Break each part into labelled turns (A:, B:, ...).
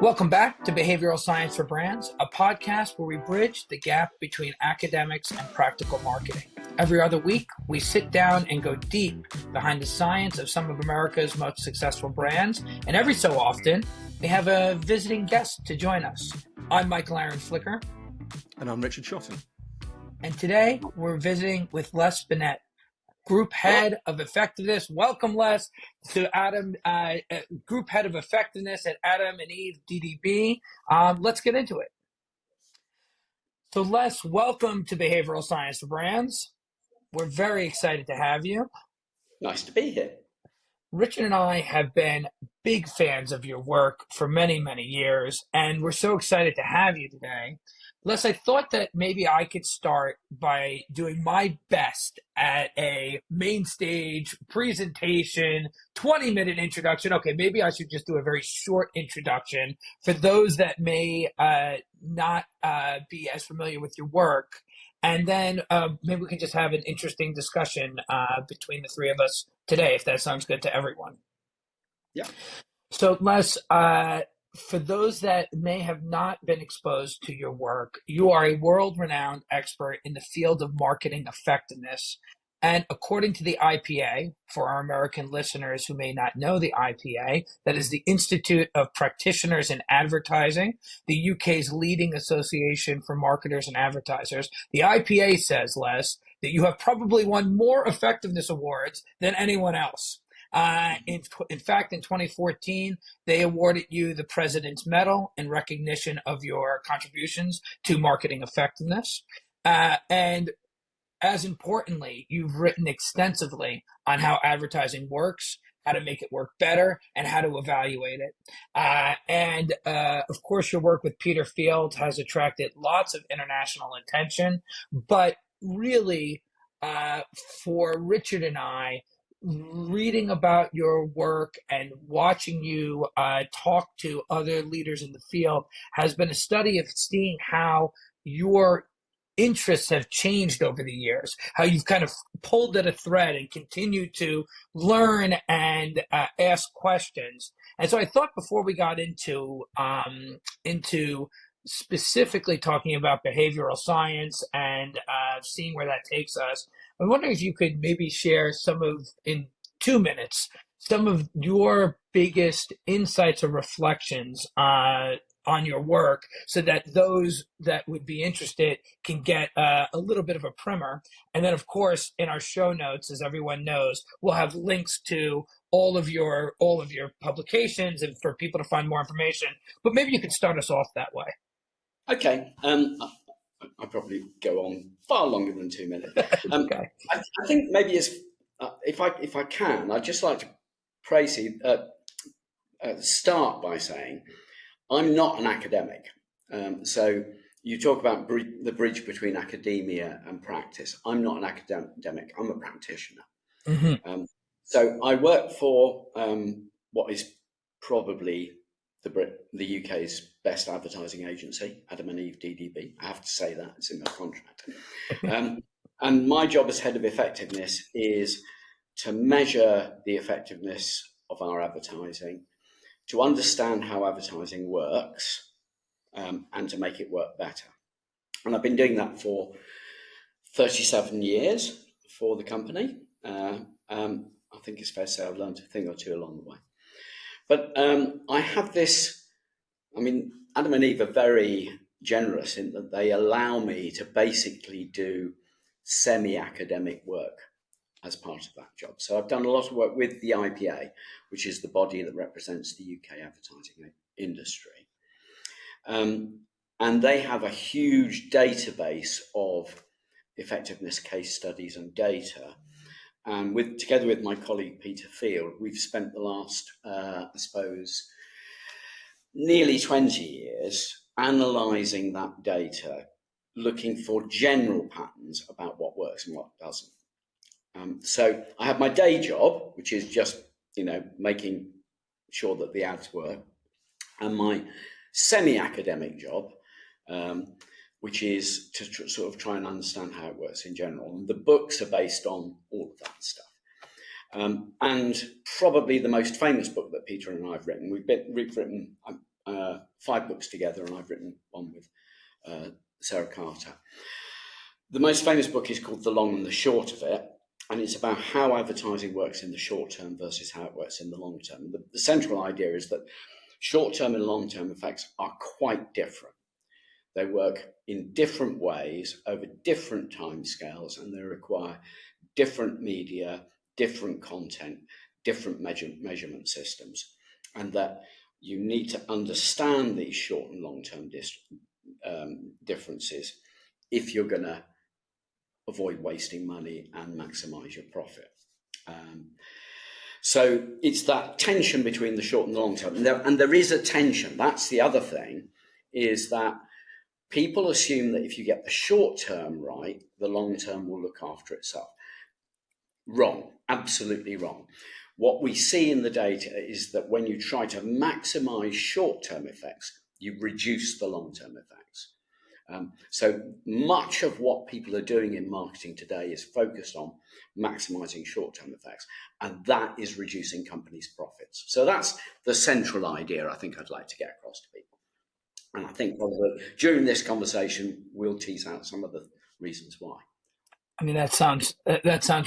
A: Welcome back to Behavioral Science for Brands, a podcast where we bridge the gap between academics and practical marketing. Every other week, we sit down and go deep behind the science of some of America's most successful brands, and every so often, we have a visiting guest to join us. I'm Michael Aaron Flicker.
B: And I'm Richard Shotton.
A: And today, we're visiting with Les Binet, Group Head of Effectiveness. Welcome, Les, to Adam, Group Head of Effectiveness at Adam and Eve DDB. Let's get into it. So, Les, welcome to Behavioral Science for Brands. We're very excited to have you.
C: Nice to be here.
A: Richard and I have been big fans of your work for many, many years, and we're so excited to have you today. Les, I thought that maybe I could start by doing my best at a main stage presentation, 20-minute introduction. Okay, maybe I should just do a very short introduction for those that may not be as familiar with your work. And then maybe we can just have an interesting discussion between the three of us today, if that sounds good to everyone.
C: Yeah.
A: So, Les, for those that may have not been exposed to your work, you are a world-renowned expert in the field of marketing effectiveness. And according to the IPA, for our American listeners who may not know the IPA, that is the Institute of Practitioners in Advertising, the UK's leading association for marketers and advertisers. The IPA says, Les, that you have probably won more effectiveness awards than anyone else. In fact, in 2014, they awarded you the President's Medal in recognition of your contributions to marketing effectiveness. And as importantly, you've written extensively on how advertising works, how to make it work better, and how to evaluate it. Of course, your work with Peter Field has attracted lots of international attention. But really, for Richard and I, reading about your work and watching you talk to other leaders in the field has been a study of seeing how your interests have changed over the years, how you've kind of pulled at a thread and continued to learn and ask questions. And so I thought before we got into specifically talking about behavioral science and seeing where that takes us, I'm wondering if you could maybe share in 2 minutes, some of your biggest insights or reflections on your work so that those that would be interested can get a little bit of a primer. And then, of course, in our show notes, as everyone knows, we'll have links to all of your publications and for people to find more information. But maybe you could start us off that way.
C: Okay. I'll probably go on far longer than 2 minutes.
A: Okay.
C: I think maybe if I can, I'd just like to praise you. Start by saying I'm not an academic. So you talk about the bridge between academia and practice. I'm not an academic. I'm a practitioner.
A: Mm-hmm.
C: So I work for what is probably the UK's best advertising agency, Adam and Eve DDB. I have to say that, it's in my contract. And my job as head of effectiveness is to measure the effectiveness of our advertising, to understand how advertising works, and to make it work better. And I've been doing that for 37 years for the company. I think it's fair to say I've learned a thing or two along the way. But I have this, Adam and Eve are very generous in that they allow me to basically do semi-academic work as part of that job. So I've done a lot of work with the IPA, which is the body that represents the UK advertising industry. And they have a huge database of effectiveness case studies and data. And together with my colleague Peter Field, we've spent the last, nearly 20 years analysing that data, looking for general patterns about what works and what doesn't. So I have my day job, which is just, making sure that the ads work, and my semi-academic job, which is to sort of try and understand how it works in general. And the books are based on all of that stuff. And probably the most famous book that Peter and I have written, we've written 5 books together, and I've written one with Sarah Carter. The most famous book is called The Long and the Short of It, and it's about how advertising works in the short term versus how it works in the long term. The central idea is that short-term and long-term effects are quite different. They work in different ways over different timescales, and they require different media, different content, different measurement systems, and that you need to understand these short and long-term differences if you're going to avoid wasting money and maximize your profit. So it's that tension between the short and the long term. And there is a tension. That's the other thing, is that people assume that if you get the short term right, the long term will look after itself. Wrong, absolutely wrong. What we see in the data is that when you try to maximize short term effects, you reduce the long term effects. So much of what people are doing in marketing today is focused on maximizing short-term effects, and that is reducing companies' profits. So that's the central idea I think I'd like to get across to people. And I think probably during this conversation, we'll tease out some of the reasons why.
A: I mean, that sounds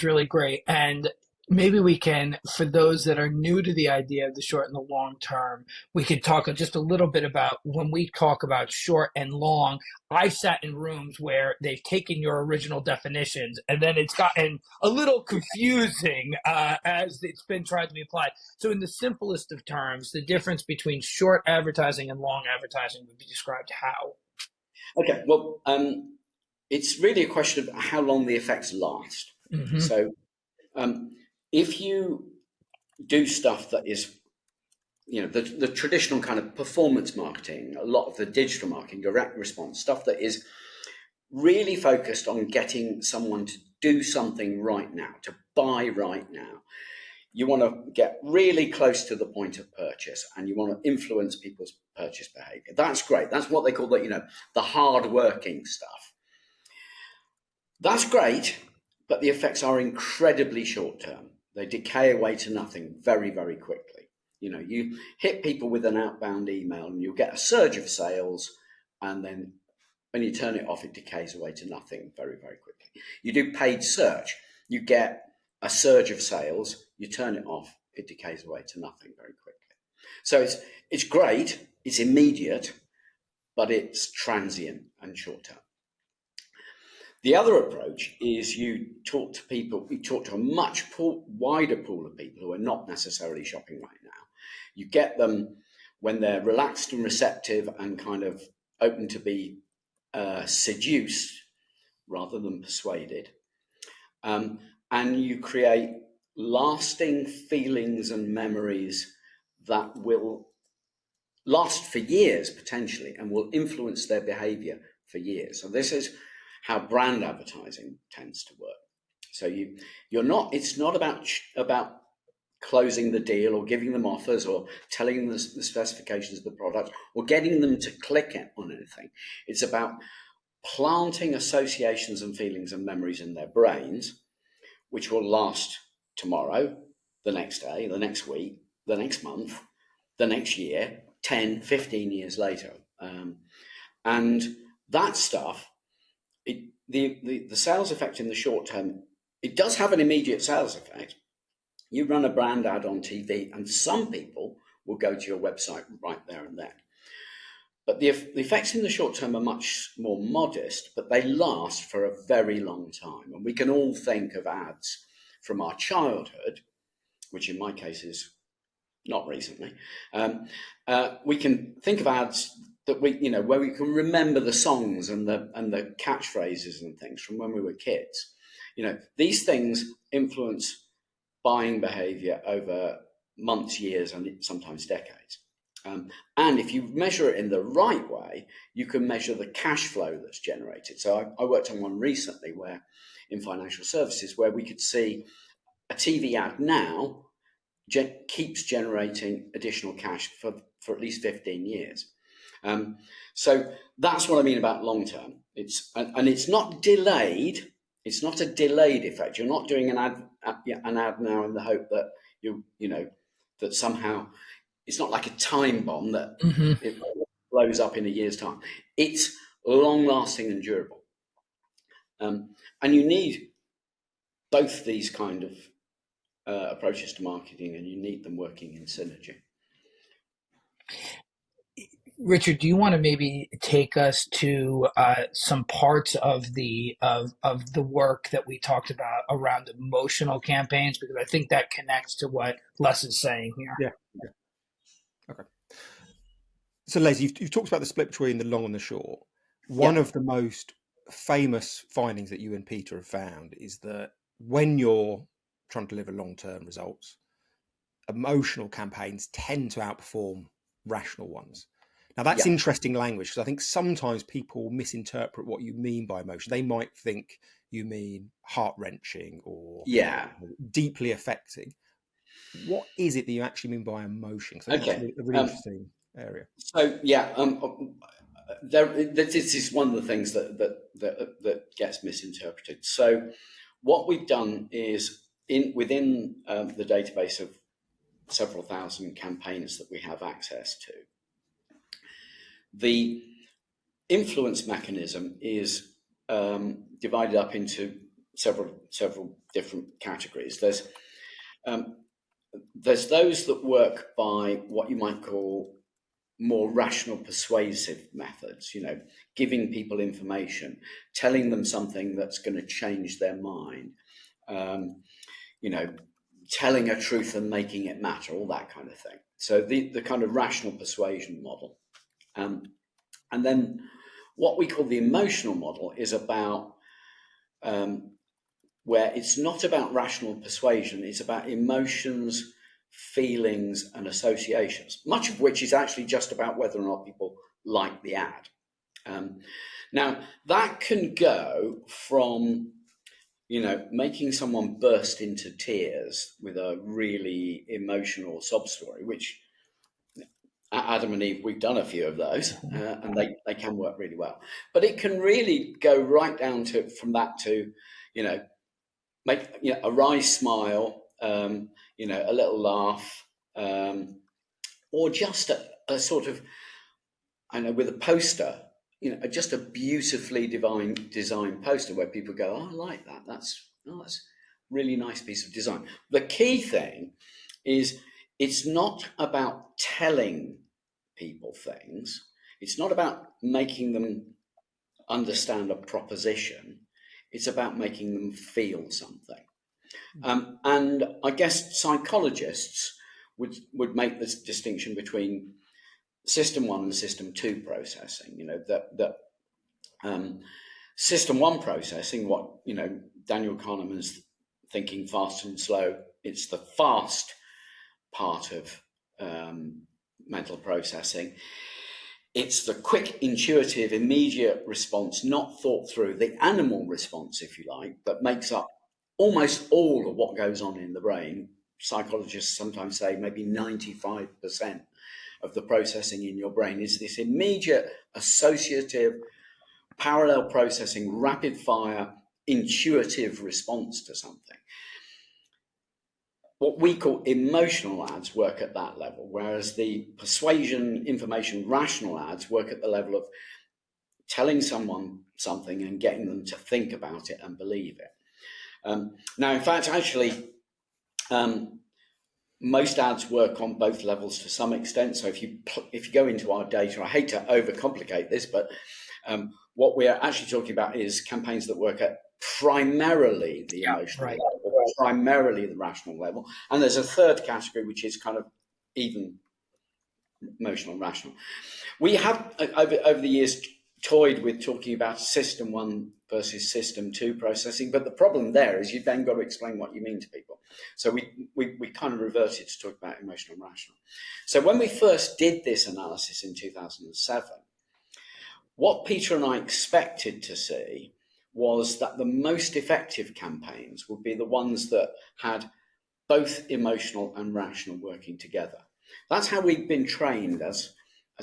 A: really great. And maybe we can, for those that are new to the idea of the short and the long term, we could talk just a little bit about when we talk about short and long. I've sat in rooms where they've taken your original definitions and then it's gotten a little confusing as it's been tried to be applied. So in the simplest of terms, the difference between short advertising and long advertising would be described how?
C: Okay, well, it's really a question of how long the effects last. Mm-hmm. So if you do stuff that is, the traditional kind of performance marketing, a lot of the digital marketing, direct response, stuff that is really focused on getting someone to do something right now, to buy right now, you want to get really close to the point of purchase and you want to influence people's purchase behavior. That's great. That's what they call the hard working stuff. That's great, but the effects are incredibly short term. They decay away to nothing very, very quickly. You hit people with an outbound email and you'll get a surge of sales, and then when you turn it off, it decays away to nothing very, very quickly. You do paid search, you get a surge of sales, you turn it off, it decays away to nothing very quickly. So it's great, it's immediate, but it's transient and short term. The other approach is you talk to a much wider pool of people who are not necessarily shopping right now. You get them when they're relaxed and receptive and kind of open to be seduced rather than persuaded. And you create lasting feelings and memories that will last for years potentially and will influence their behavior for years. So this is how brand advertising tends to work. So it's not about closing the deal or giving them offers or telling them the specifications of the product or getting them to click on anything. It's about planting associations and feelings and memories in their brains, which will last tomorrow, the next day, the next week, the next month, the next year, 10, 15 years later. And that stuff, the sales effect in the short term, it does have an immediate sales effect. You run a brand ad on TV and some people will go to your website right there and then. But the effects in the short term are much more modest, but they last for a very long time. And we can all think of ads from our childhood, which in my case is not recently. We can think of ads that where we can remember the songs and the catchphrases and things from when we were kids. These things influence buying behavior over months, years, and sometimes decades. And if you measure it in the right way, you can measure the cash flow that's generated. So I worked on one recently where in financial services where we could see a TV ad now keeps generating additional cash for at least 15 years. So that's what I mean about long term. It's not delayed. It's not a delayed effect. You're not doing an ad now in the hope that that somehow it's not like a time bomb that
A: Hmm.
C: it blows up in a year's time. It's long lasting and durable. And you need both these kind of approaches to marketing, and you need them working in synergy.
A: Richard, do you want to maybe take us to some parts of the work that we talked about around emotional campaigns? Because I think that connects to what Les is saying here.
B: Yeah. Okay. So, Les, you've talked about the split between the long and the short. One of the most famous findings that you and Peter have found is that when you're trying to deliver long-term results, emotional campaigns tend to outperform rational ones. Now, that's interesting language, because I think sometimes people misinterpret what you mean by emotion. They might think you mean heart-wrenching or deeply affecting. What is it that you actually mean by emotion? Because I think that's a really interesting area.
C: So this is one of the things that gets misinterpreted. So what we've done is within the database of several thousand campaigns that we have access to, the influence mechanism is divided up into several different categories. There's those that work by what you might call more rational persuasive methods, giving people information, telling them something that's going to change their mind, telling a truth and making it matter, all that kind of thing. So the kind of rational persuasion model. And then what we call the emotional model is about where it's not about rational persuasion, it's about emotions, feelings, and associations, much of which is actually just about whether or not people like the ad. Now, that can go from, making someone burst into tears with a really emotional sob story, which Adam and Eve, we've done a few of those, and they can work really well. But it can really go right down to from that to, make a wry smile, a little laugh, or just a sort of, with a poster, just a beautifully designed poster where people go, oh, I like that. That's really nice piece of design. The key thing is it's not about telling people things. It's not about making them understand a proposition. It's about making them feel something. And I guess psychologists would make this distinction between System 1 and System 2 processing. System 1 processing, what Daniel Kahneman's thinking fast and slow. It's the fast part of mental processing. It's the quick, intuitive, immediate response, not thought through, the animal response, if you like, that makes up almost all of what goes on in the brain. Psychologists sometimes say maybe 95% of the processing in your brain is this immediate, associative, parallel processing, rapid fire, intuitive response to something. What we call emotional ads work at that level, whereas the persuasion, information, rational ads work at the level of telling someone something and getting them to think about it and believe it. Now, in fact, actually, most ads work on both levels to some extent. So if you go into our data, I hate to overcomplicate this, but what we're actually talking about is campaigns that work at primarily the emotional level, primarily the rational level. And there's a third category, which is kind of even emotional and rational. We have, over the years, toyed with talking about System 1 versus System 2 processing, but the problem there is you've then got to explain what you mean to people. So we kind of reverted to talk about emotional and rational. So when we first did this analysis in 2007, what Peter and I expected to see was that the most effective campaigns would be the ones that had both emotional and rational working together. That's how we've been trained as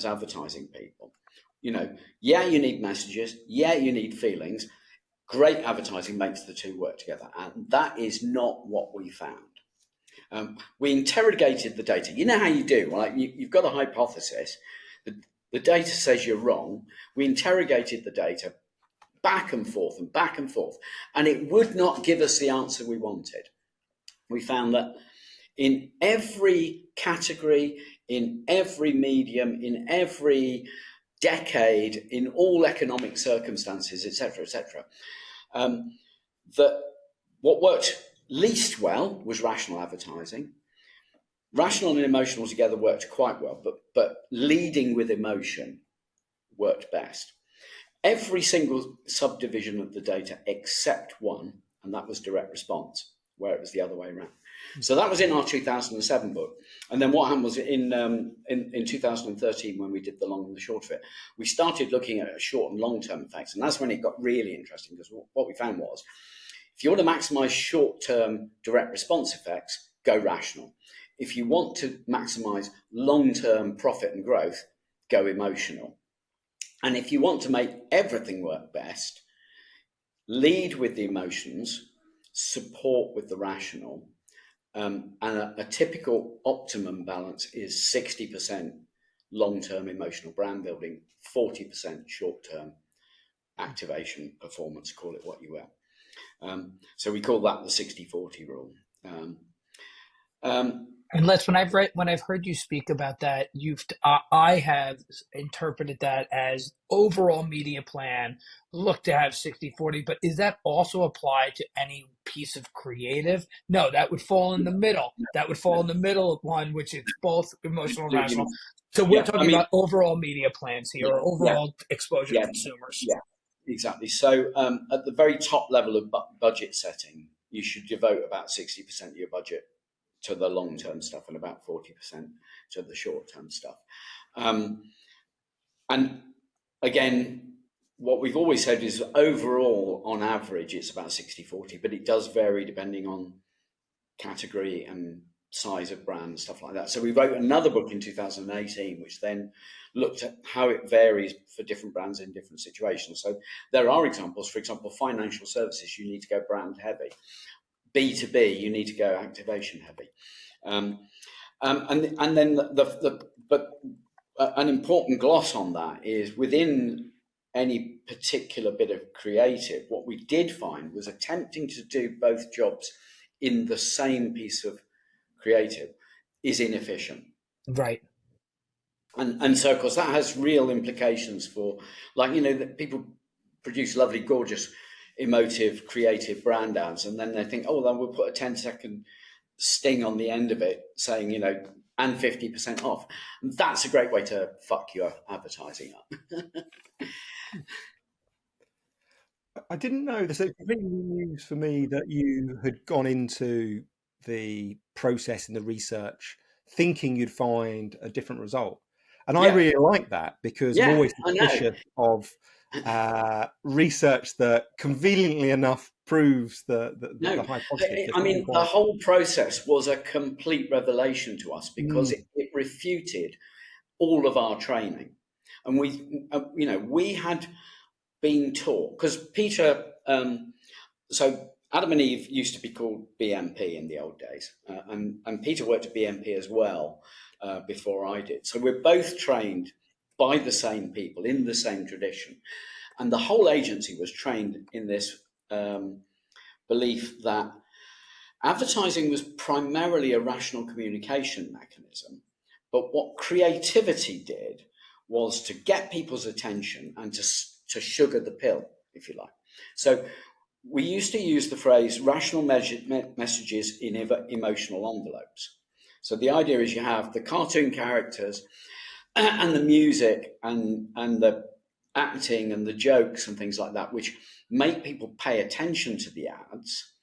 C: advertising people. You need messages. Yeah, you need feelings. Great advertising makes the two work together. And that is not what we found. We interrogated the data. You know how you do, like you've got a hypothesis. The data says you're wrong. We interrogated the data back and forth and back and forth, and it would not give us the answer we wanted. We found that in every category, in every medium, in every decade, in all economic circumstances, etc., that what worked least well was rational advertising. Rational and emotional together worked quite well, but leading with emotion worked best. Every single subdivision of the data except one, and that was direct response, where it was the other way around. So that was in our 2007 book. And then what happened was in 2013, when we did the long and the short of it, we started looking at short and long-term effects. And that's when it got really interesting, because what we found was, if you want to maximize short-term direct response effects, go rational. If you want to maximize long-term profit and growth, go emotional. And if you want to make everything work best, lead with the emotions, support with the rational. And a typical optimum balance is 60% long-term emotional brand building, 40% short-term activation performance, call it what you will. So we call that the 60-40 rule.
A: And Les, when I've heard you speak about that, I have interpreted that as overall media plan look to have 60-40, but is that also applied to any piece of creative? No, that would fall in the middle. That would fall in the middle of one, which is both emotional and rational. So we're talking about overall media plans here, or overall exposure to consumers.
C: Yeah, exactly. So at the very top level of budget setting, you should devote about 60% of your budget to the long-term stuff and about 40% to the short-term stuff. And again, what we've always said is overall, on average, it's about 60-40, but it does vary depending on category and size of brand, stuff like that. So we wrote another book in 2018, which then looked at how it varies for different brands in different situations. So there are examples. For example, financial services, you need to go brand heavy. B2B, you need to go activation heavy. And then but an important gloss on that is within any particular bit of creative, what we did find was attempting to do both jobs in the same piece of creative is inefficient.
A: Right.
C: And so, of course, that has real implications for, like, that people produce lovely, gorgeous, emotive, creative brand ads, and then they think, oh, then we'll put a 10-second sting on the end of it saying, and 50% off. And that's a great way to fuck your advertising up.
B: I didn't know. There's completely new news for me that you had gone into the process and the research thinking you'd find a different result. And I really like that, because I'm always suspicious of research that conveniently enough proves the hypothesis.
C: I mean, the whole process was a complete revelation to us, because it refuted all of our training. And we had been taught, because Peter, so Adam and Eve used to be called BMP in the old days, and Peter worked at BMP as well before I did. So we're both trained by the same people in the same tradition, and the whole agency was trained in this belief that advertising was primarily a rational communication mechanism, but what creativity did was to get people's attention and to sugar the pill, if you like. So we used to use the phrase rational messages in emotional envelopes. So the idea is you have the cartoon characters and the music and the acting and the jokes and things like that, which make people pay attention to the ads.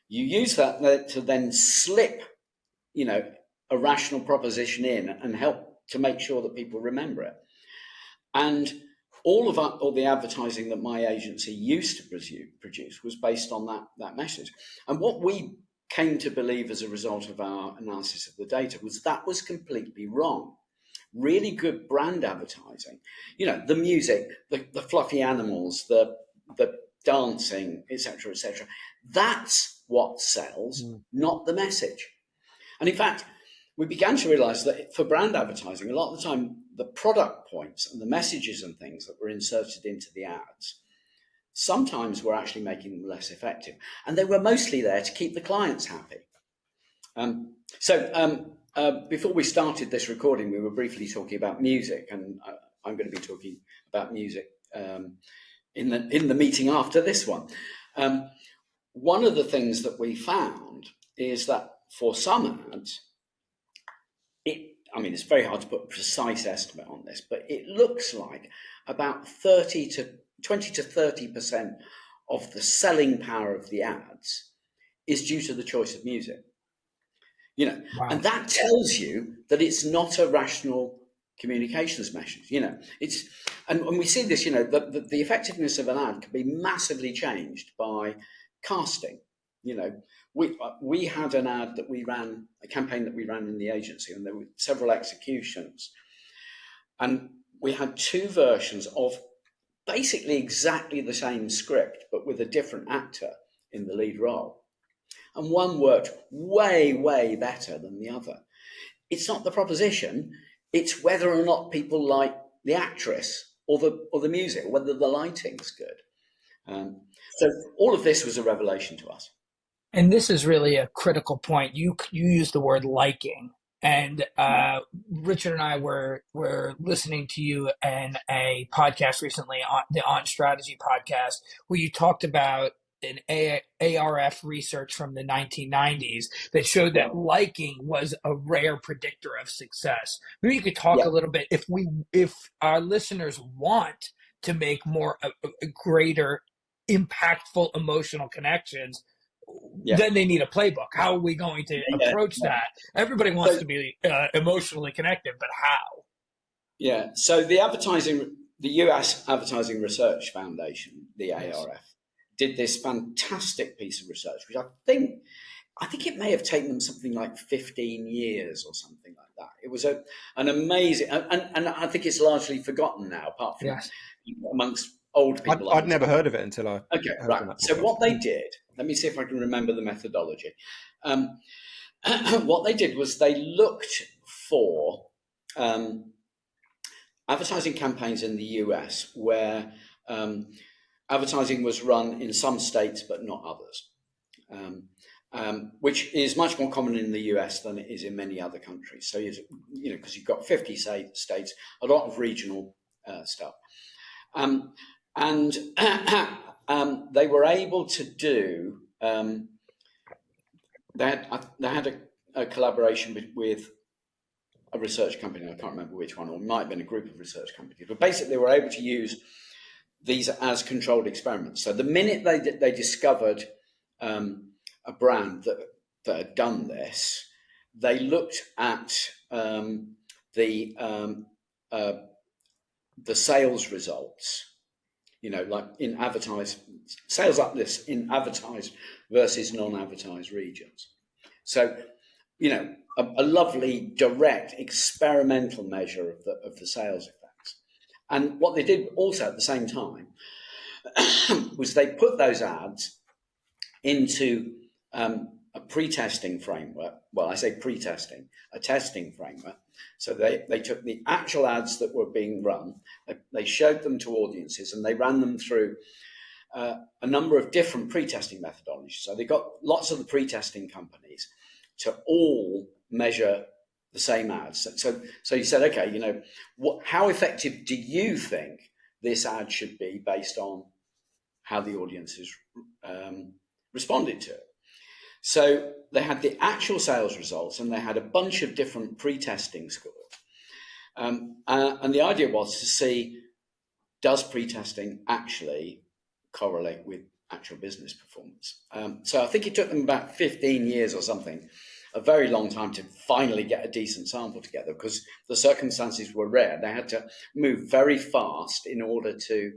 C: You use that to then slip, a rational proposition in and help to make sure that people remember it. And all the advertising that my agency used to produce was based on that message. And what we came to believe as a result of our analysis of the data was that was completely wrong. Really good brand advertising, the music, the fluffy animals, the dancing, etc., that's what sells, not the message. And in fact, we began to realize that for brand advertising, a lot of the time, the product points and the messages and things that were inserted into the ads sometimes were actually making them less effective. And they were mostly there to keep the clients happy. Before we started this recording, we were briefly talking about music, and I'm going to be talking about music in the meeting after this one. One of the things that we found is that for some ads, it's very hard to put a precise estimate on this, but it looks like about 20 to 30% of the selling power of the ads is due to the choice of music.
A: Wow.
C: And that tells you that it's not a rational communications message. And we see this, the effectiveness of an ad can be massively changed by casting. We had an ad that we ran, a campaign that we ran in the agency, and there were several executions. And we had two versions of basically exactly the same script, but with a different actor in the lead role. And one worked way, way better than the other. It's not the proposition, it's whether or not people like the actress or the music, or whether the lighting's good. So all of this was a revelation to us.
A: And this is really a critical point. You use the word liking, and Richard and I were listening to you in a podcast recently, the On Strategy podcast, where you talked about an ARF research from the 1990s that showed that liking was a rare predictor of success. Maybe you could talk a little bit, if our listeners want to make more a greater impactful emotional connections, then they need a playbook. How are we going to approach that? Everybody wants to be emotionally connected, but how?
C: Yeah. So the US Advertising Research Foundation, the ARF, did this fantastic piece of research, which I think it may have taken them something like 15 years or something like that. It was an amazing, and I think it's largely forgotten now, apart from amongst old people.
B: I'd never heard of it until I
C: heard right. So what they did, let me see if I can remember the methodology. What they did was they looked for advertising campaigns in the US where advertising was run in some states but not others, which is much more common in the US than it is in many other countries. So, because you've got 50 states, a lot of regional stuff. And they were able to do, they had a collaboration with a research company, I can't remember which one, or it might have been a group of research companies, but basically they were able to use these as controlled experiments. So the minute they discovered a brand that had done this, they looked at the sales results, like in advertised, sales uplifts in advertised versus non-advertised regions. So, a lovely direct experimental measure of the sales effects. And what they did also at the same time was they put those ads into a pre-testing framework. Well, I say pre-testing, a testing framework. So they took the actual ads that were being run, they showed them to audiences, and they ran them through a number of different pre-testing methodologies. So they got lots of the pre-testing companies to all measure the same ads. So you said, okay, how effective do you think this ad should be based on how the audiences responded to it? So they had the actual sales results, and they had a bunch of different pre-testing scores. And the idea was to see, does pre-testing actually correlate with actual business performance? So I think it took them about 15 years or something, a very long time, to finally get a decent sample together, because the circumstances were rare. They had to move very fast in order to,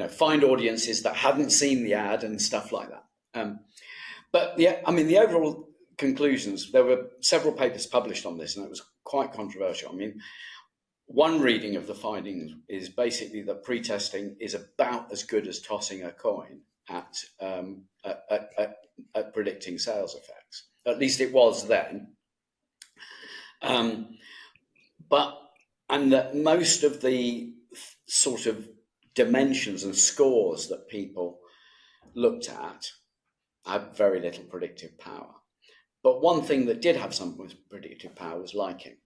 C: find audiences that hadn't seen the ad and stuff like that. But the overall conclusions, there were several papers published on this, and it was quite controversial. One reading of the findings is basically that pre-testing is about as good as tossing a coin at predicting sales effects. At least it was then. And that most of the sort of dimensions and scores that people looked at had very little predictive power. But one thing that did have some predictive power was liking.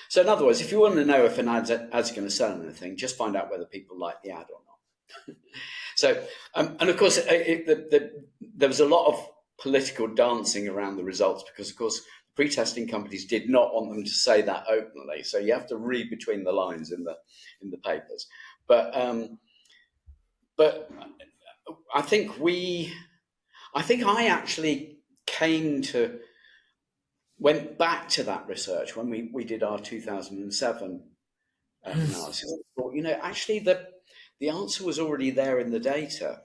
C: So in other words, if you want to know if an ad's going to sell anything, just find out whether people like the ad or not. So, and of course, there was a lot of political dancing around the results because, of course, pre-testing companies did not want them to say that openly. So you have to read between the lines in the papers. But I think I actually went back to that research when we did our 2007 analysis. Thought, actually the answer was already there in the data.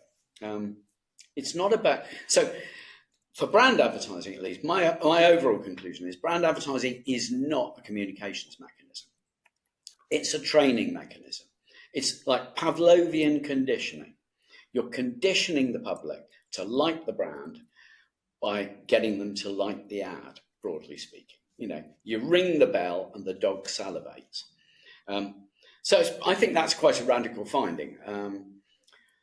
C: It's not about for brand advertising, at least, my overall conclusion is brand advertising is not a communications mechanism. It's a training mechanism. It's like Pavlovian conditioning. You're conditioning the public to like the brand by getting them to like the ad, broadly speaking. You ring the bell and the dog salivates. So I think that's quite a radical finding.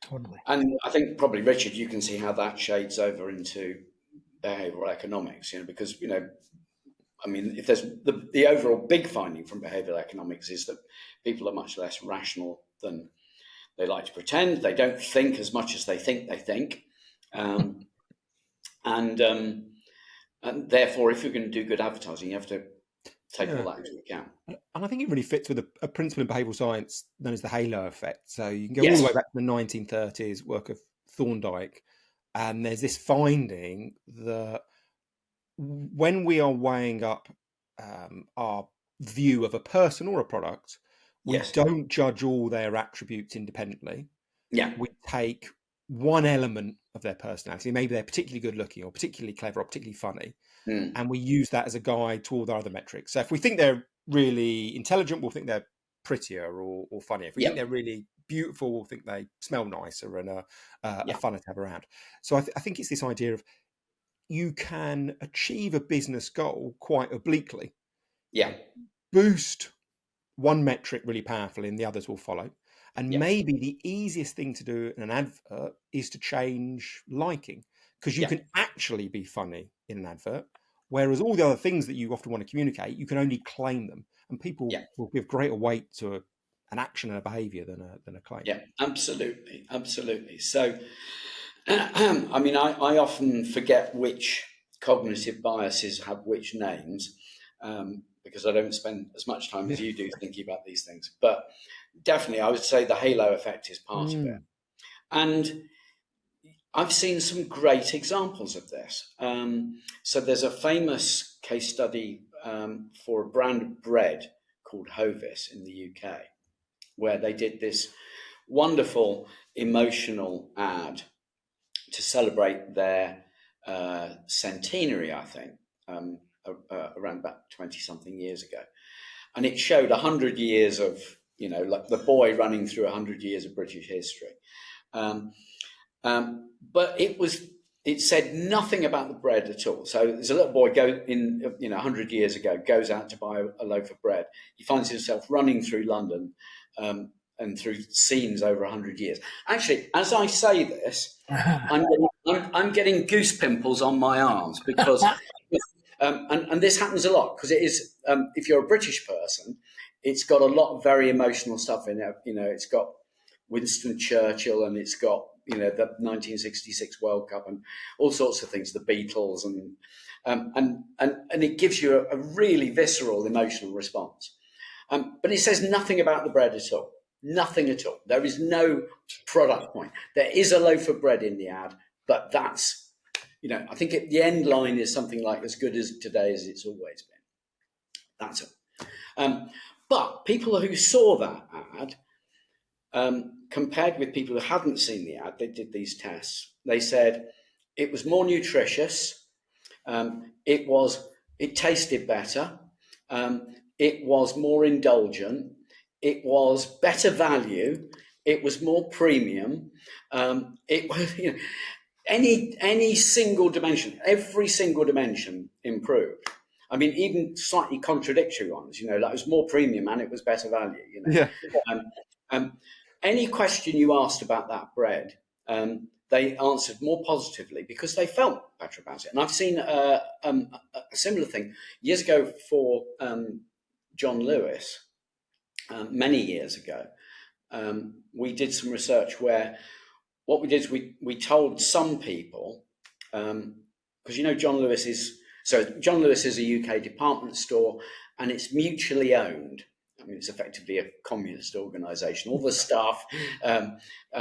A: Totally.
C: And I think probably, Richard, you can see how that shades over into behavioral economics, because, if there's the overall big finding from behavioral economics is that people are much less rational than they like to pretend. They don't think as much as they think. And therefore, if you're going to do good advertising, you have to take all that into account.
B: And I think it really fits with a principle in behavioural science known as the halo effect. So you can go all the way back to the 1930s, work of Thorndike, and there's this finding that when we are weighing up our view of a person or a product, we don't judge all their attributes independently.
C: Yeah.
B: We take one element of their personality, maybe they're particularly good looking or particularly clever or particularly funny, and we use that as a guide to all the other metrics. So if we think they're really intelligent, we'll think they're prettier or funnier. If we think they're really beautiful, we'll think they smell nicer and are funner to have around. So I think it's this idea of you can achieve a business goal quite obliquely.
C: Yeah.
B: Boost one metric really powerfully and the others will follow. And maybe the easiest thing to do in an advert is to change liking, because you can actually be funny in an advert, whereas all the other things that you often want to communicate, you can only claim them, and people will give greater weight to an action and a behaviour than a claim.
C: Yeah, absolutely. So, I often forget which cognitive biases have which names, because I don't spend as much time as you do thinking about these things. But definitely, I would say the halo effect is part of it. And I've seen some great examples of this. So there's a famous case study for a brand of bread called Hovis in the UK, where they did this wonderful emotional ad to celebrate their centenary, I think, around about 20-something years ago. And it showed 100 years of, like the boy running through 100 years of British history. But it said nothing about the bread at all. So there's a little boy 100 years ago, goes out to buy a loaf of bread. He finds himself running through London and through scenes over 100 years. Actually, as I say this, I'm getting goose pimples on my arms because, and this happens a lot because it is, if you're a British person, it's got a lot of very emotional stuff in it. It's got Winston Churchill and it's got, the 1966 World Cup and all sorts of things, the Beatles, and it gives you a really visceral emotional response. But it says nothing about the bread at all. Nothing at all. There is no product point. There is a loaf of bread in the ad, but that's, I think the end line is something like as good as today as it's always been. That's it. But people who saw that ad, compared with people who hadn't seen the ad, they did these tests. They said it was more nutritious. It tasted better. It was more indulgent. It was better value. It was more premium. It was, any single dimension, every single dimension improved. I mean, even slightly contradictory ones, like it was more premium and it was better value,
B: Yeah.
C: Um, any question you asked about that bread, they answered more positively because they felt better about it. And I've seen a similar thing years ago for John Lewis, many years ago. We did some research where what we did is we told some people, because John Lewis is a UK department store and it's mutually owned. I mean, it's effectively a communist organisation. All the staff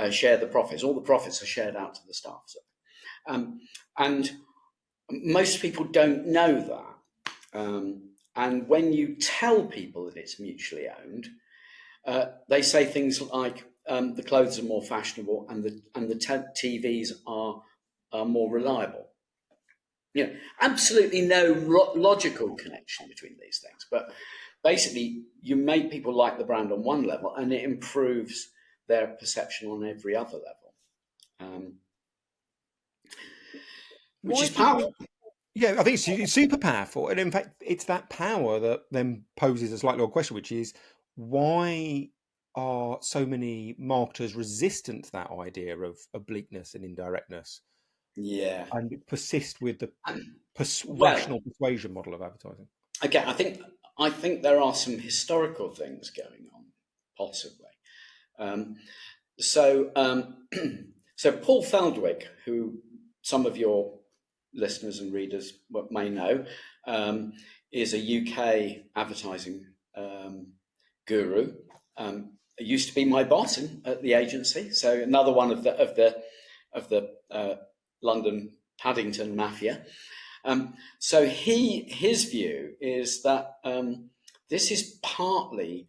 C: share the profits. All the profits are shared out to the staff. And most people don't know that. And when you tell people that it's mutually owned, they say things like the clothes are more fashionable and the TVs are more reliable. Absolutely no logical connection between these things, but basically you make people like the brand on one level and it improves their perception on every other level, which is powerful.
B: Yeah, I think it's super powerful. And in fact, it's that power that then poses a slightly odd question, which is why are so many marketers resistant to that idea of obliqueness and indirectness?
C: Yeah.
B: And persist with the rational persuasion model of advertising.
C: Okay, I think there are some historical things going on, possibly. So Paul Feldwick, who some of your listeners and readers may know, is a UK advertising guru. He used to be my boss at the agency, so another one of the London Paddington mafia. So his view is that this is partly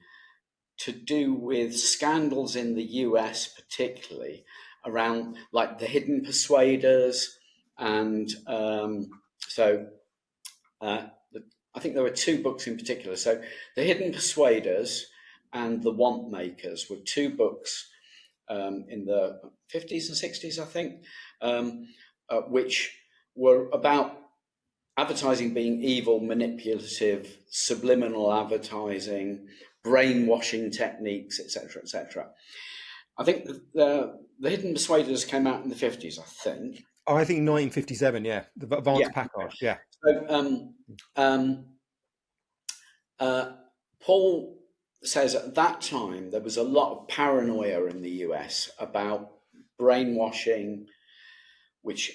C: to do with scandals in the US, particularly around like the hidden persuaders, and I think there were two books in particular. So the Hidden Persuaders and the Want Makers were two books in the 50s and 60s, I think, which were about advertising being evil, manipulative, subliminal advertising, brainwashing techniques, etc., etc. I think the Hidden Persuaders came out in the 50s, I think.
B: Oh, I think 1957, yeah. The Advanced Packard, yeah.
C: So, Paul says at that time there was a lot of paranoia in the US about brainwashing, which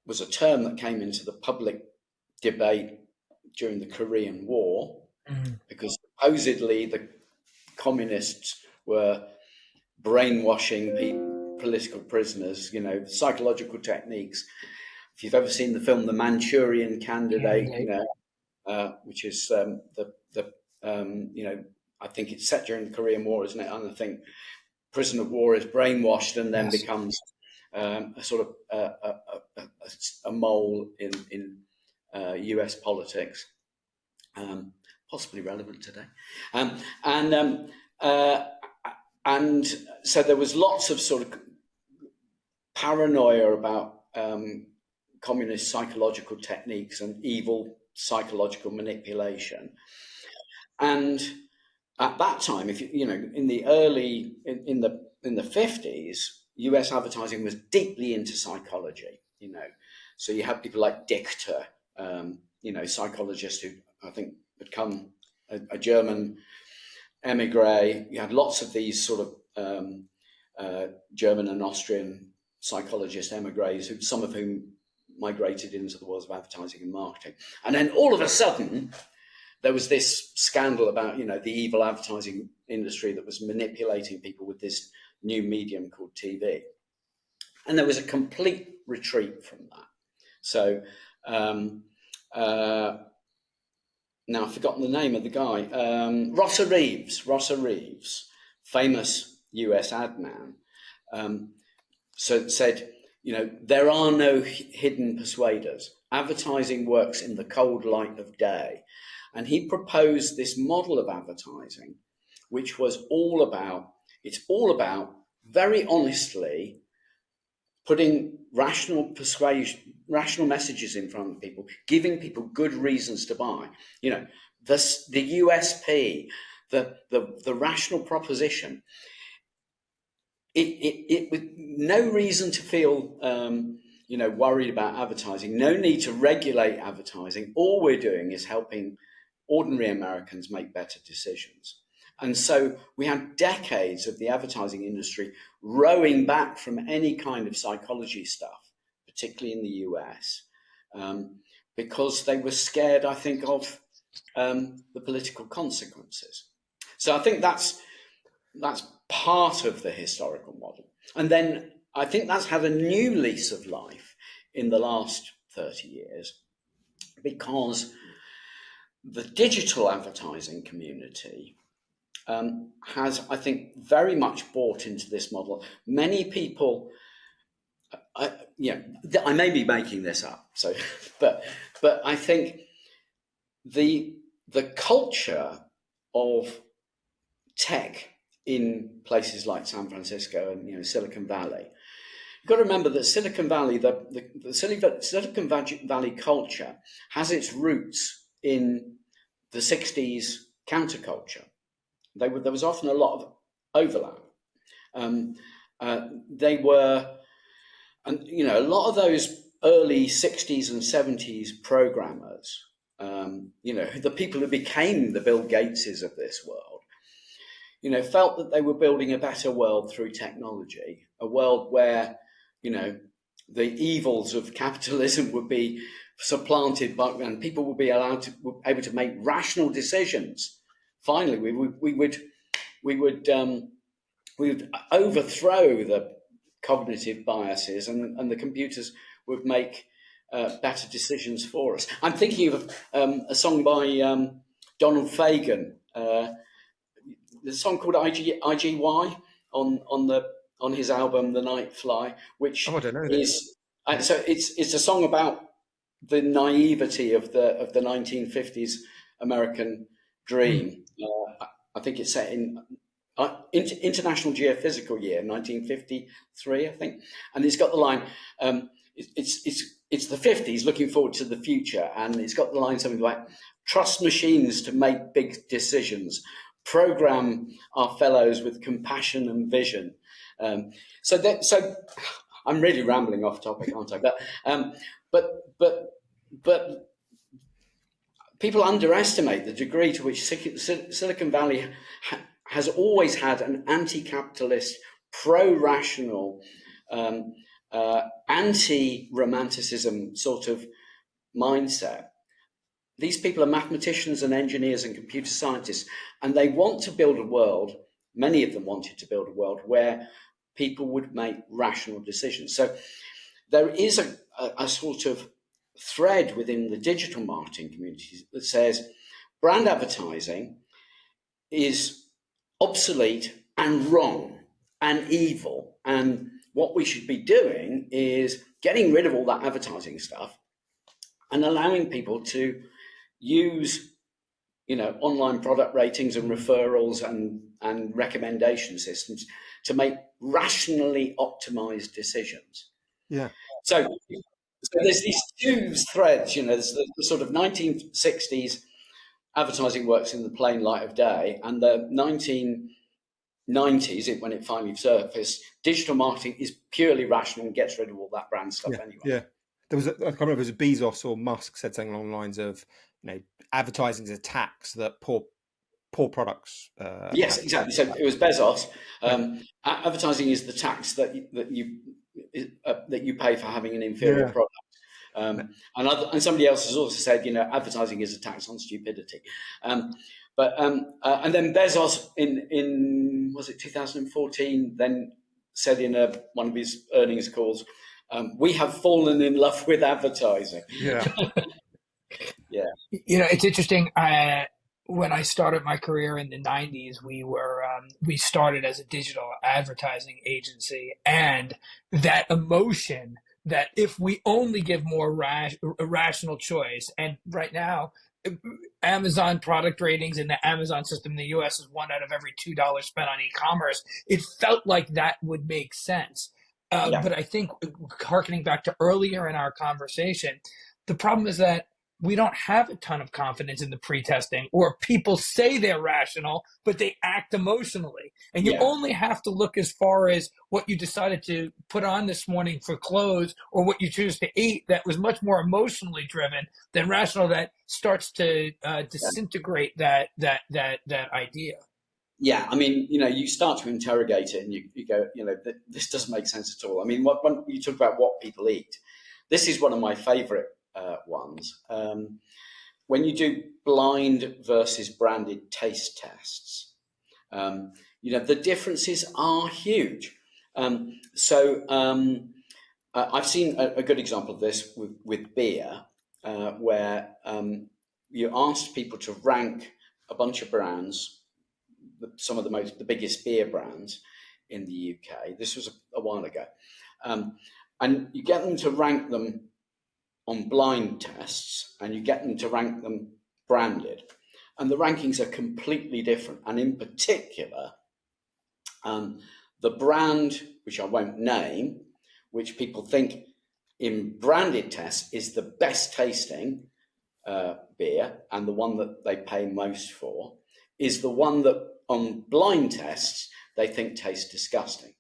C: was a term that came into the public debate during the Korean War, because supposedly the communists were brainwashing political prisoners, psychological techniques. If you've ever seen the film The Manchurian Candidate, which is I think it's set during the Korean War, isn't it? And I think prisoner of war is brainwashed and then becomes a sort of a mole in US politics, possibly relevant today. And so there was lots of sort of paranoia about communist psychological techniques and evil psychological manipulation. And at that time, if in the 50s, US advertising was deeply into psychology. So you had people like Dichter, psychologists who I think had come a German emigre. You had lots of these sort of German and Austrian psychologist emigres, some of whom migrated into the world of advertising and marketing. And then all of a sudden, there was this scandal about, the evil advertising industry that was manipulating people with this new medium called TV. And there was a complete retreat from that. So now I've forgotten the name of the guy, Rossa Reeves, famous US ad man, so said, there are no hidden persuaders. Advertising works in the cold light of day. And he proposed this model of advertising, which was all about very honestly putting rational persuasion, rational messages in front of people, giving people good reasons to buy. You know, the USP, the rational proposition. It with no reason to feel worried about advertising. No need to regulate advertising. All we're doing is helping ordinary Americans make better decisions. And so we had decades of the advertising industry rowing back from any kind of psychology stuff, particularly in the US, because they were scared, I think, of the political consequences. So I think that's part of the historical model. And then I think that's had a new lease of life in the last 30 years, because the digital advertising community has, I think, very much bought into this model. Many people, I may be making this up, so, but I think the culture of tech in places like San Francisco and Silicon Valley, you've got to remember that Silicon Valley, the Silicon Valley culture has its roots in the 60s counterculture. There was often a lot of overlap. They were, and a lot of those early 60s and 70s programmers, the people who became the Bill Gateses of this world, felt that they were building a better world through technology, a world where, the evils of capitalism would be supplanted by, and people would be able to make rational decisions. Finally, we would overthrow the cognitive biases, and the computers would make better decisions for us. I'm thinking of a song by Donald Fagen. There's a song called IGY on his album The Night Fly, which
B: I don't know
C: is so it's a song about the naivety of the 1950s American dream. I think it's set in International Geophysical Year, 1953, I think, and it's got the line. It's the 50s, looking forward to the future, and it's got the line something like, "Trust machines to make big decisions. Program our fellows with compassion and vision." So I'm really rambling off topic, aren't I? But people underestimate the degree to which Silicon Valley has always had an anti-capitalist, pro-rational, anti-romanticism sort of mindset. These people are mathematicians and engineers and computer scientists, and they want to build a world, many of them wanted to build a world where people would make rational decisions. So there is a sort of thread within the digital marketing community that says brand advertising is obsolete and wrong and evil, and what we should be doing is getting rid of all that advertising stuff and allowing people to use online product ratings and referrals and recommendation systems to make rationally optimized decisions.
B: Yeah.
C: So there's these two threads, there's the sort of 1960s advertising works in the plain light of day, and the 1990s, when it finally surfaced, digital marketing is purely rational and gets rid of all that brand stuff anyway.
B: Yeah. I can't remember if it was Bezos or Musk said something along the lines of, advertising is a tax that poor products.
C: Yes, exactly. So it was Bezos. Advertising is the tax that you pay for having an inferior product. And somebody else has also said, advertising is a tax on stupidity. And then Bezos in was it 2014 then said in one of his earnings calls, "We have fallen in love with advertising."
B: Yeah.
C: Yeah.
A: It's interesting. When I started my career in the 90s, we started as a digital advertising agency, and that emotion that if we only give more rational choice, and right now, Amazon product ratings in the Amazon system in the US is 1 out of every $2 spent on e-commerce. It felt like that would make sense.
C: Yeah.
A: But I think, harkening back to earlier in our conversation, the problem is that we don't have a ton of confidence in the pre-testing, or people say they're rational, but they act emotionally. And you
C: Yeah.
A: only have to look as far as what you decided to put on this morning for clothes, or what you choose to eat that was much more emotionally driven than rational, that starts to disintegrate that idea.
C: Yeah, I mean, you start to interrogate it and you go, this doesn't make sense at all. I mean, when you talk about what people eat, this is one of my favorite ones. When you do blind versus branded taste tests, the differences are huge. I've seen a good example of this with beer, where you asked people to rank a bunch of brands, some of the biggest beer brands in the UK. This was a while ago, and you get them to rank them on blind tests, and you get them to rank them branded, and the rankings are completely different. And in particular, the brand, which I won't name, which people think in branded tests is the best tasting beer and the one that they pay most for, is the one that on blind tests they think tastes disgusting.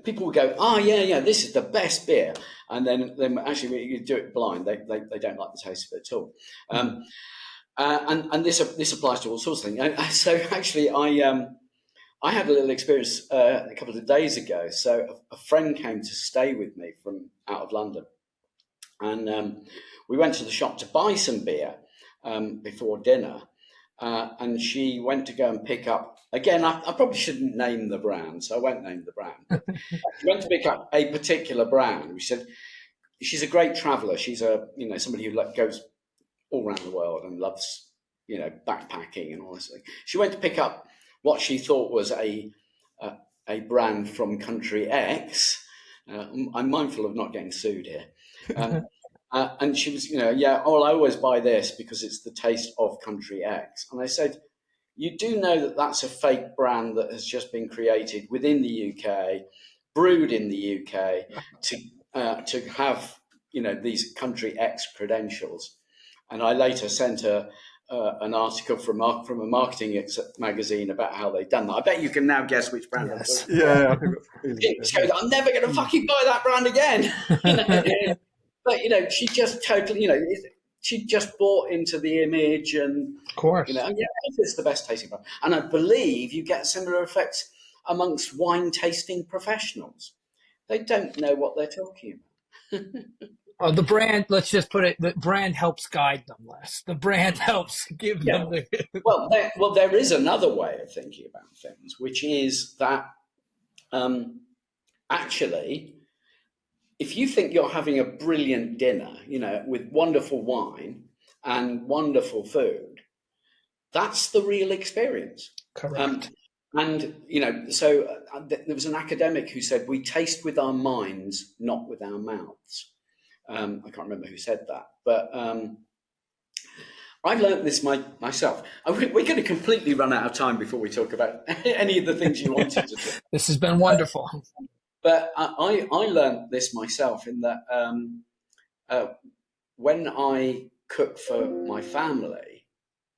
C: People will go, oh yeah, this is the best beer, and then actually when you do it blind, they don't like the taste of it at all. And this applies to all sorts of things. So actually, I had a little experience a couple of days ago. So a friend came to stay with me from out of London, and we went to the shop to buy some beer before dinner, and she went to go and pick up. Again, I probably shouldn't name the brand, so I won't name the brand. But she went to pick up a particular brand. She said she's a great traveller. She's somebody who goes all around the world and loves backpacking and all this thing. She went to pick up what she thought was a brand from country X. I'm mindful of not getting sued here. And she was, I always buy this because it's the taste of country X. And I said, you do know that that's a fake brand that has just been created within the UK, brewed in the UK to have, these country X credentials. And I later sent her an article from a marketing magazine about how they've done that. I bet you can now guess which brand I'm talking about.
B: Yeah, I think that's really
C: I'm never going to fucking buy that brand again. But she just totally, she just bought into the image, and
A: Of course,
C: it's the best tasting brand. And I believe you get similar effects amongst wine tasting professionals. They don't know what they're talking about.
A: the brand. Let's just put it. The brand helps guide them less. The brand helps give them the.
C: Well, there is another way of thinking about things, which is that actually, if you think you're having a brilliant dinner, with wonderful wine and wonderful food, that's the real experience.
A: Correct.
C: So there was an academic who said, we taste with our minds, not with our mouths. I can't remember who said that, but I've learned this myself. We're going to completely run out of time before we talk about any of the things you wanted to do.
A: This has been wonderful.
C: But I learned this myself in that when I cook for my family,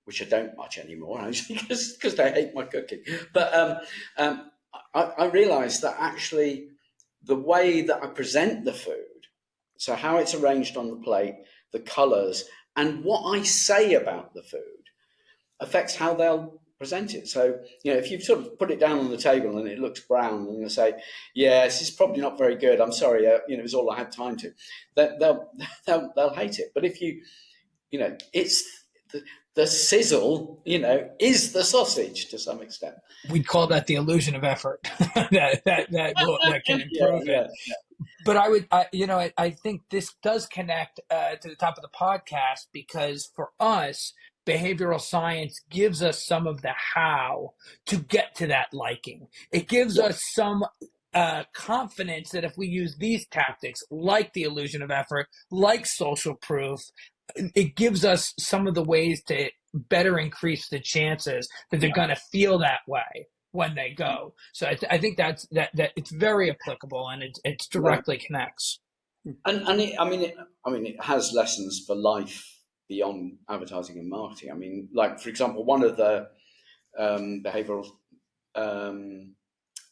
C: which I don't much anymore, actually, because they hate my cooking. But I realised that actually the way that I present the food, so how it's arranged on the plate, the colours, and what I say about the food affects how they'll present it. So, if you sort of put it down on the table and it looks brown, and you say, yeah, this is probably not very good, I'm sorry, it was all I had time to, they'll hate it. But if it's the sizzle, is the sausage to some extent.
A: We'd call that the illusion of effort that can improve it. But I think this does connect to the top of the podcast, because for us, behavioral science gives us some of the how to get to that liking. It gives us some confidence that if we use these tactics, like the illusion of effort, like social proof, it gives us some of the ways to better increase the chances that they're going to feel that way. when they go. So I think that it's very applicable, and it's directly connects.
C: And it has lessons for life beyond advertising and marketing. I mean, like for example, one of the behavioural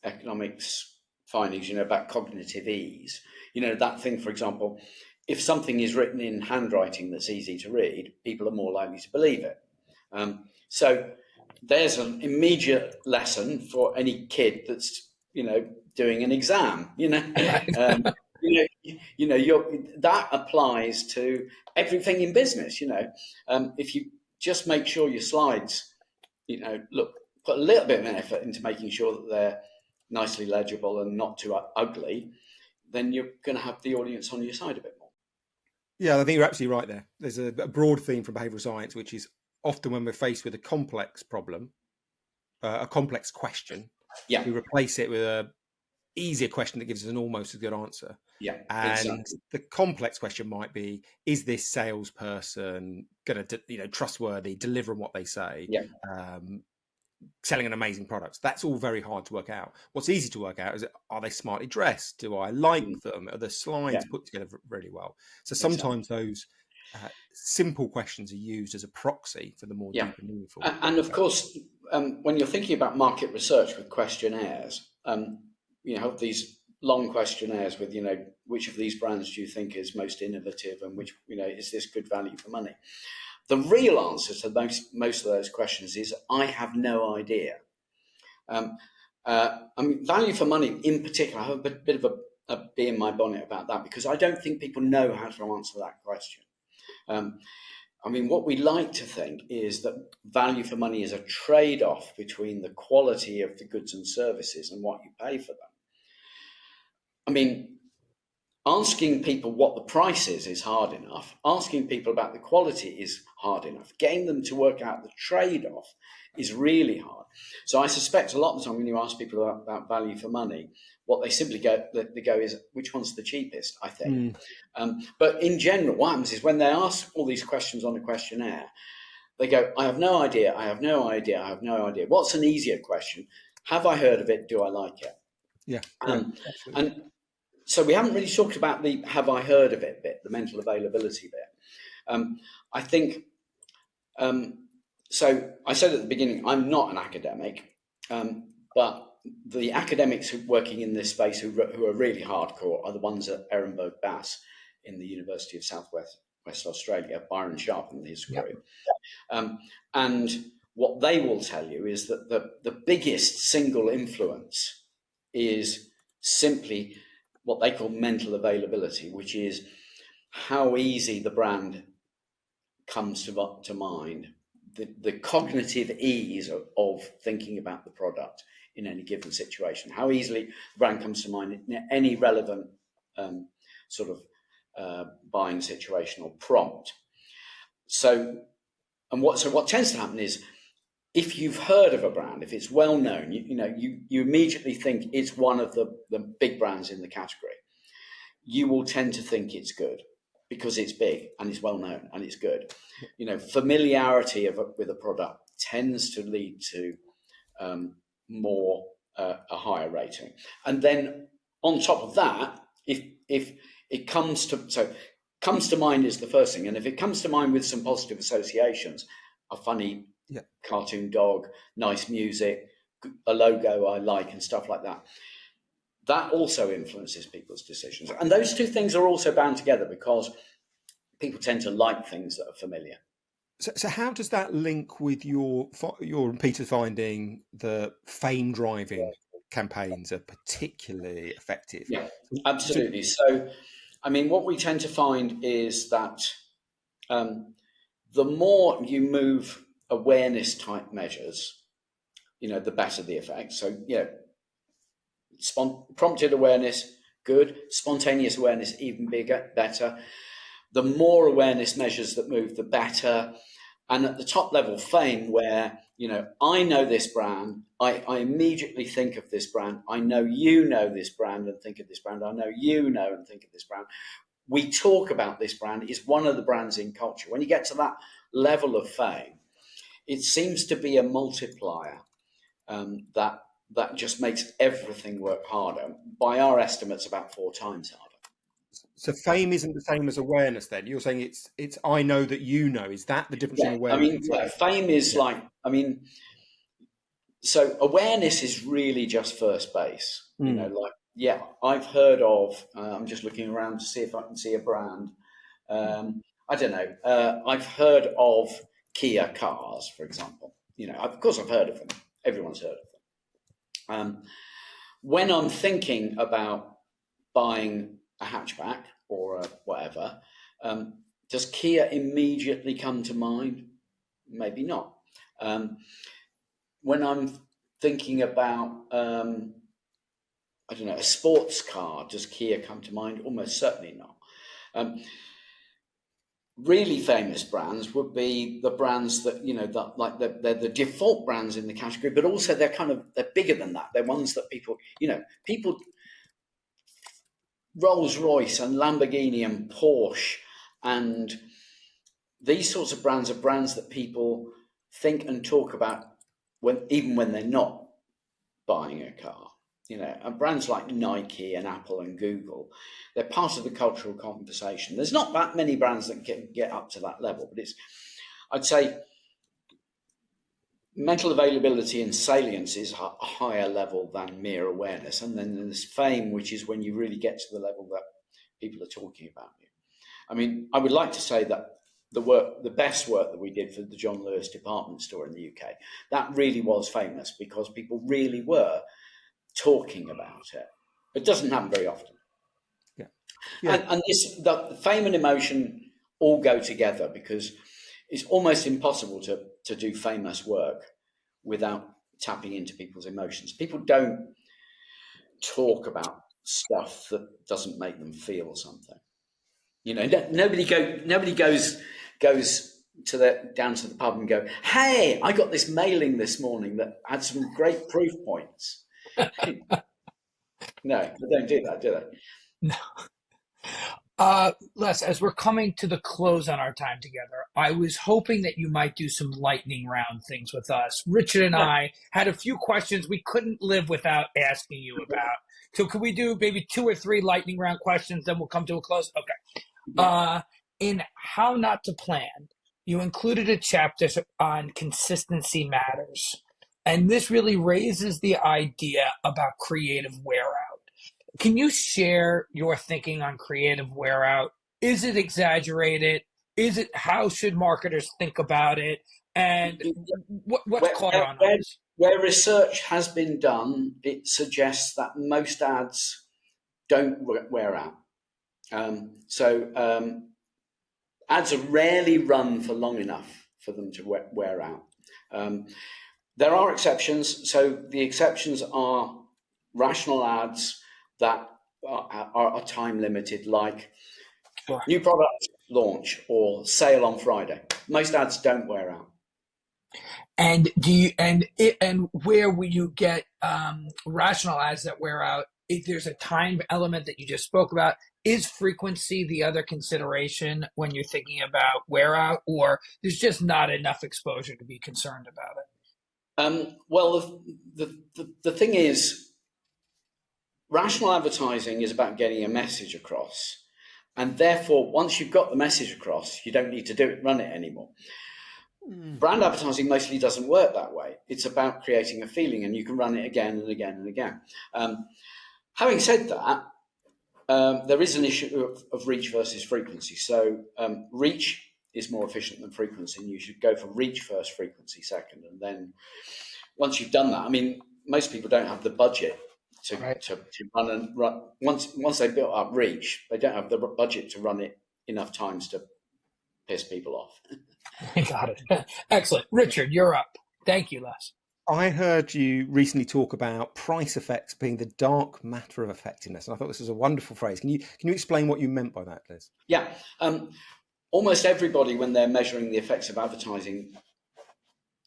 C: economics findings, about cognitive ease. That thing, for example, if something is written in handwriting that's easy to read, people are more likely to believe it. So there's an immediate lesson for any kid that's doing an exam. That applies to everything in business. If you just make sure your slides, put a little bit of effort into making sure that they're nicely legible and not too ugly, then you're going to have the audience on your side a bit more.
B: Yeah, I think you're absolutely right there. There's a broad theme from behavioural science, which is often when we're faced with a complex problem, a complex question, we replace it with a easier question that gives us an almost as good answer.
C: Yeah,
B: and
C: exactly.
B: The complex question might be: is this salesperson going to, trustworthy, deliver on what they say?
C: Yeah.
B: Selling an amazing product. That's all very hard to work out. What's easy to work out is, are they smartly dressed? Do I like them? Are the slides put together really well? So sometimes those simple questions are used as a proxy for the more deep and meaningful.
C: And of course, when you're thinking about market research with questionnaires, you have these long questionnaires with, which of these brands do you think is most innovative, and which, is this good value for money? The real answer to most of those questions is, I have no idea. Value for money in particular, I have a bit of a bee in my bonnet about that, because I don't think people know how to answer that question. What we like to think is that value for money is a trade-off between the quality of the goods and services and what you pay for them. Asking people what the price is hard enough. Asking people about the quality is hard enough. Getting them to work out the trade-off is really hard. So I suspect a lot of the time when you ask people about value for money, what they simply go is, which one's the cheapest, I think. But in general, what happens is when they ask all these questions on a questionnaire, they go, I have no idea, I have no idea, I have no idea. What's an easier question? Have I heard of it? Do I like it?
B: Yeah.
C: And so we haven't really talked about the have I heard of it bit, the mental availability bit. I think, so I said at the beginning, I'm not an academic, but the academics who are working in this space who are really hardcore are the ones at Ehrenberg Bass in the University of South West Australia, Byron Sharp and his crew. And what they will tell you is that the biggest single influence is simply what they call mental availability, which is how easy the brand comes to mind, the cognitive ease of thinking about the product in any given situation, how easily the brand comes to mind in any relevant buying situation or prompt. So what tends to happen is, if you've heard of a brand, if it's well known, you immediately think it's one of the big brands in the category. You will tend to think it's good because it's big and it's well known and it's good. Familiarity with a product tends to lead to a higher rating. And then on top of that, if it comes to mind is the first thing, and if it comes to mind with some positive associations, a funny cartoon dog, nice music, a logo I like, and stuff like that, that also influences people's decisions. And those two things are also bound together because people tend to like things that are familiar.
B: So how does that link with your and Peter finding the fame driving campaigns are particularly effective?
C: Yeah, absolutely. So, what we tend to find is that the more you move awareness type measures, the better the effect. So, prompted awareness, good. Spontaneous awareness, even better. The more awareness measures that move, the better. And at the top level, fame, where, I know this brand, I immediately think of this brand. I know you know this brand and think of this brand. I know you know and think of this brand. We talk about this brand. It's one of the brands in culture. When you get to that level of fame, it seems to be a multiplier that that just makes everything work harder. By our estimates, about 4 times harder.
B: So fame isn't the same as awareness then? You're saying it's I know that you know. Is that the difference in awareness and fame?
C: Fame is so awareness is really just first base. I've heard of, I'm just looking around to see if I can see a brand. I don't know. I've heard of Kia cars, for example. Of course I've heard of them. Everyone's heard of them. When I'm thinking about buying a hatchback or a whatever, does Kia immediately come to mind? Maybe not. When I'm thinking about, I don't know, a sports car, does Kia come to mind? Almost certainly not. Really famous brands would be the brands that, they're the default brands in the category, but also they're bigger than that. They're ones that people, Rolls-Royce and Lamborghini and Porsche and these sorts of brands are brands that people think and talk about even when they're not buying a car. And brands like Nike and Apple and Google, they're part of the cultural conversation. There's not that many brands that can get up to that level, but I'd say mental availability and salience is a higher level than mere awareness. And then there's fame, which is when you really get to the level that people are talking about you. I mean, I would like to say that the best work that we did for the John Lewis department store in the UK, that really was famous because people really were talking about it. It doesn't happen very often. Yeah. And the fame and emotion all go together because it's almost impossible to do famous work without tapping into people's emotions. People don't talk about stuff that doesn't make them feel something. Nobody goes down to the pub and go, "Hey, I got this mailing this morning that had some great proof points." No, they don't do that, do they?
A: No. Les, as we're coming to the close on our time together, I was hoping that you might do some lightning round things with us. Richard and I had a few questions we couldn't live without asking you about. So could we do maybe 2 or 3 lightning round questions, then we'll come to a close? Okay. In How Not to Plan, you included a chapter on consistency matters. And this really raises the idea about creative wear out. Can you share your thinking on creative wear out? Is it exaggerated? How should marketers think about it? And what's caught on this?
C: Where research has been done, it suggests that most ads don't wear out. Ads are rarely run for long enough for them to wear out. There are exceptions. So the exceptions are rational ads that are time limited, like new product launch or sale on Friday. Most ads don't wear out.
A: And where will you get rational ads that wear out? If there's a time element that you just spoke about, is frequency the other consideration when you're thinking about wear out, or there's just not enough exposure to be concerned about it?
C: Well, the thing is, rational advertising is about getting a message across. And therefore, once you've got the message across, you don't need to run it anymore. Brand advertising mostly doesn't work that way. It's about creating a feeling, and you can run it again and again and again. Having said that, there is an issue of reach versus frequency. So reach is more efficient than frequency, and you should go for reach first, frequency second. And then once you've done that, I mean, most people don't have the budget to run. Once they've built up reach, they don't have the budget to run it enough times to piss people off.
A: Got it. Excellent. Richard, you're up. Thank you, Les.
B: I heard you recently talk about price effects being the dark matter of effectiveness, and I thought this was a wonderful phrase. Can you explain what you meant by that, Liz?
C: Yeah. Almost everybody, when they're measuring the effects of advertising,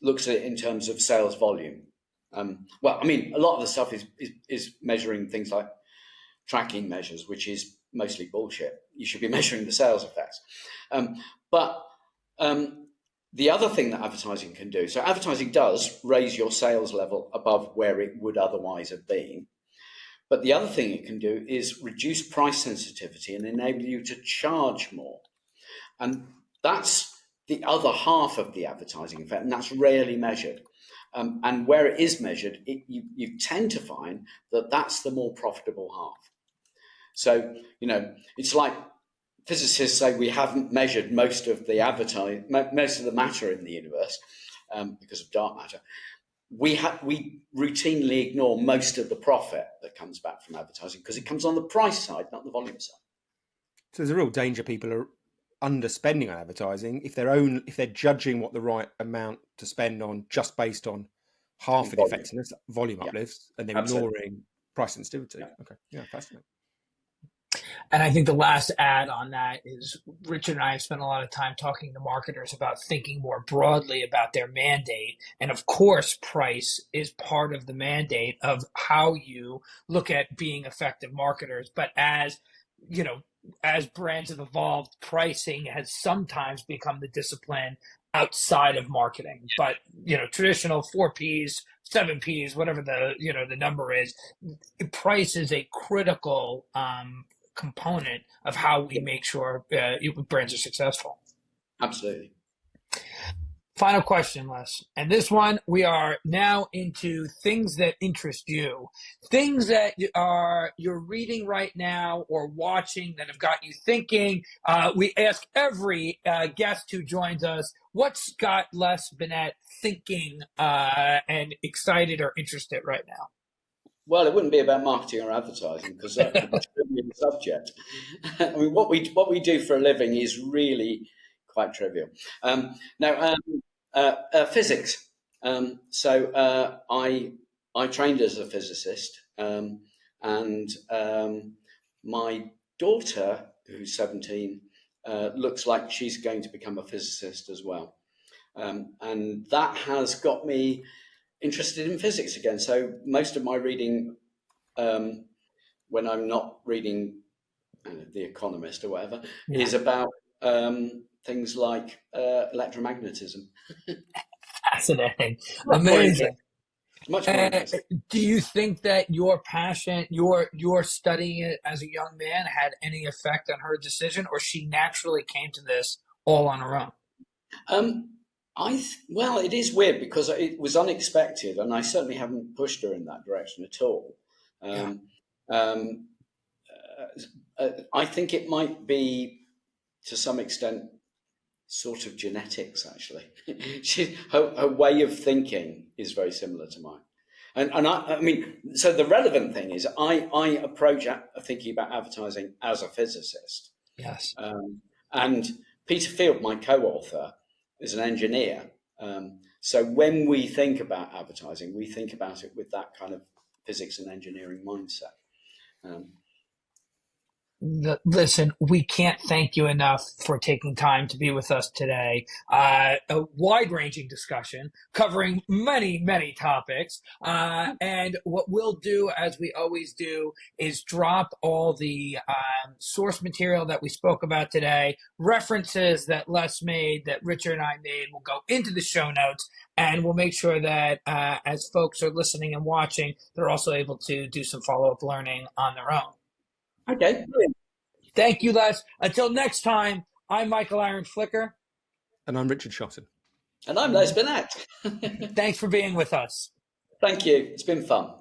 C: looks at it in terms of sales volume. Well, I mean, a lot of the stuff is measuring things like tracking measures, which is mostly bullshit. You should be measuring the sales effects. But the other thing that advertising can do, so advertising does raise your sales level above where it would otherwise have been. But the other thing it can do is reduce price sensitivity and enable you to charge more. And that's the other half of the advertising effect, and that's rarely measured. And where it is measured, you tend to find that that's the more profitable half. So, it's like physicists say we haven't measured most of the matter in the universe because of dark matter. We routinely ignore most of the profit that comes back from advertising because it comes on the price side, not the volume side.
B: So there's a real danger people are underspending on advertising if they're judging what the right amount to spend on just based on half of the effectiveness, volume uplifts, and they're ignoring price sensitivity. Yeah. Okay, yeah, fascinating.
A: And I think the last add on that is Richard and I have spent a lot of time talking to marketers about thinking more broadly about their mandate. And of course, price is part of the mandate of how you look at being effective marketers. But as brands have evolved, pricing has sometimes become the discipline outside of marketing. But, traditional 4 Ps, 7 Ps, whatever the number is, price is a critical component of how we make sure brands are successful.
C: Absolutely.
A: Final question, Les. And this one, we are now into things that interest you, things that you're reading right now or watching that have got you thinking. We ask every guest who joins us, what's got Les Binet thinking and excited or interested right now?
C: Well, it wouldn't be about marketing or advertising because that's a trivial subject. I mean, what we do for a living is really quite trivial. Physics. So I trained as a physicist, and my daughter, who's 17, looks like she's going to become a physicist as well, and that has got me interested in physics again. So most of my reading, when I'm not reading The Economist or whatever, is about things like electromagnetism.
A: Fascinating. Amazing.
C: Much more interesting.
A: Do you think that your passion, your studying it as a young man had any effect on her decision, or she naturally came to this all on her own?
C: Well, it is weird because it was unexpected, and I certainly haven't pushed her in that direction at all. I think it might be, to some extent, sort of genetics, actually. Her way of thinking is very similar to mine. And I mean, so the relevant thing is I approach thinking about advertising as a physicist.
A: Yes.
C: And Peter Field, my co-author, is an engineer. So when we think about advertising, we think about it with that kind of physics and engineering mindset.
A: Listen, we can't thank you enough for taking time to be with us today. A wide-ranging discussion covering many, many topics. And what we'll do, as we always do, is drop all the source material that we spoke about today, references that Les made, that Richard and I made, will go into the show notes. And we'll make sure that as folks are listening and watching, they're also able to do some follow-up learning on their own.
C: Okay, brilliant.
A: Thank you, Les. Until next time, I'm Michael Aaron Flicker.
B: And I'm Richard Shotton.
C: And I'm Les Binet.
A: Thanks for being with us.
C: Thank you. It's been fun.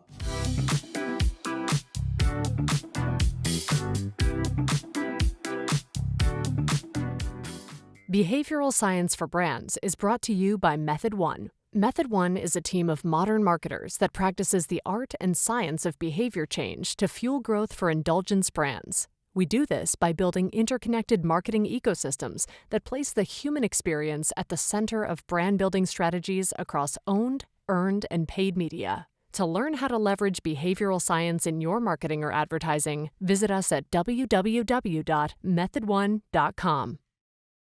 D: Behavioral Science for Brands is brought to you by Method One. Method One is a team of modern marketers that practices the art and science of behavior change to fuel growth for indulgence brands. We do this by building interconnected marketing ecosystems that place the human experience at the center of brand building strategies across owned, earned, and paid media. To learn how to leverage behavioral science in your marketing or advertising, visit us at www.methodone.com.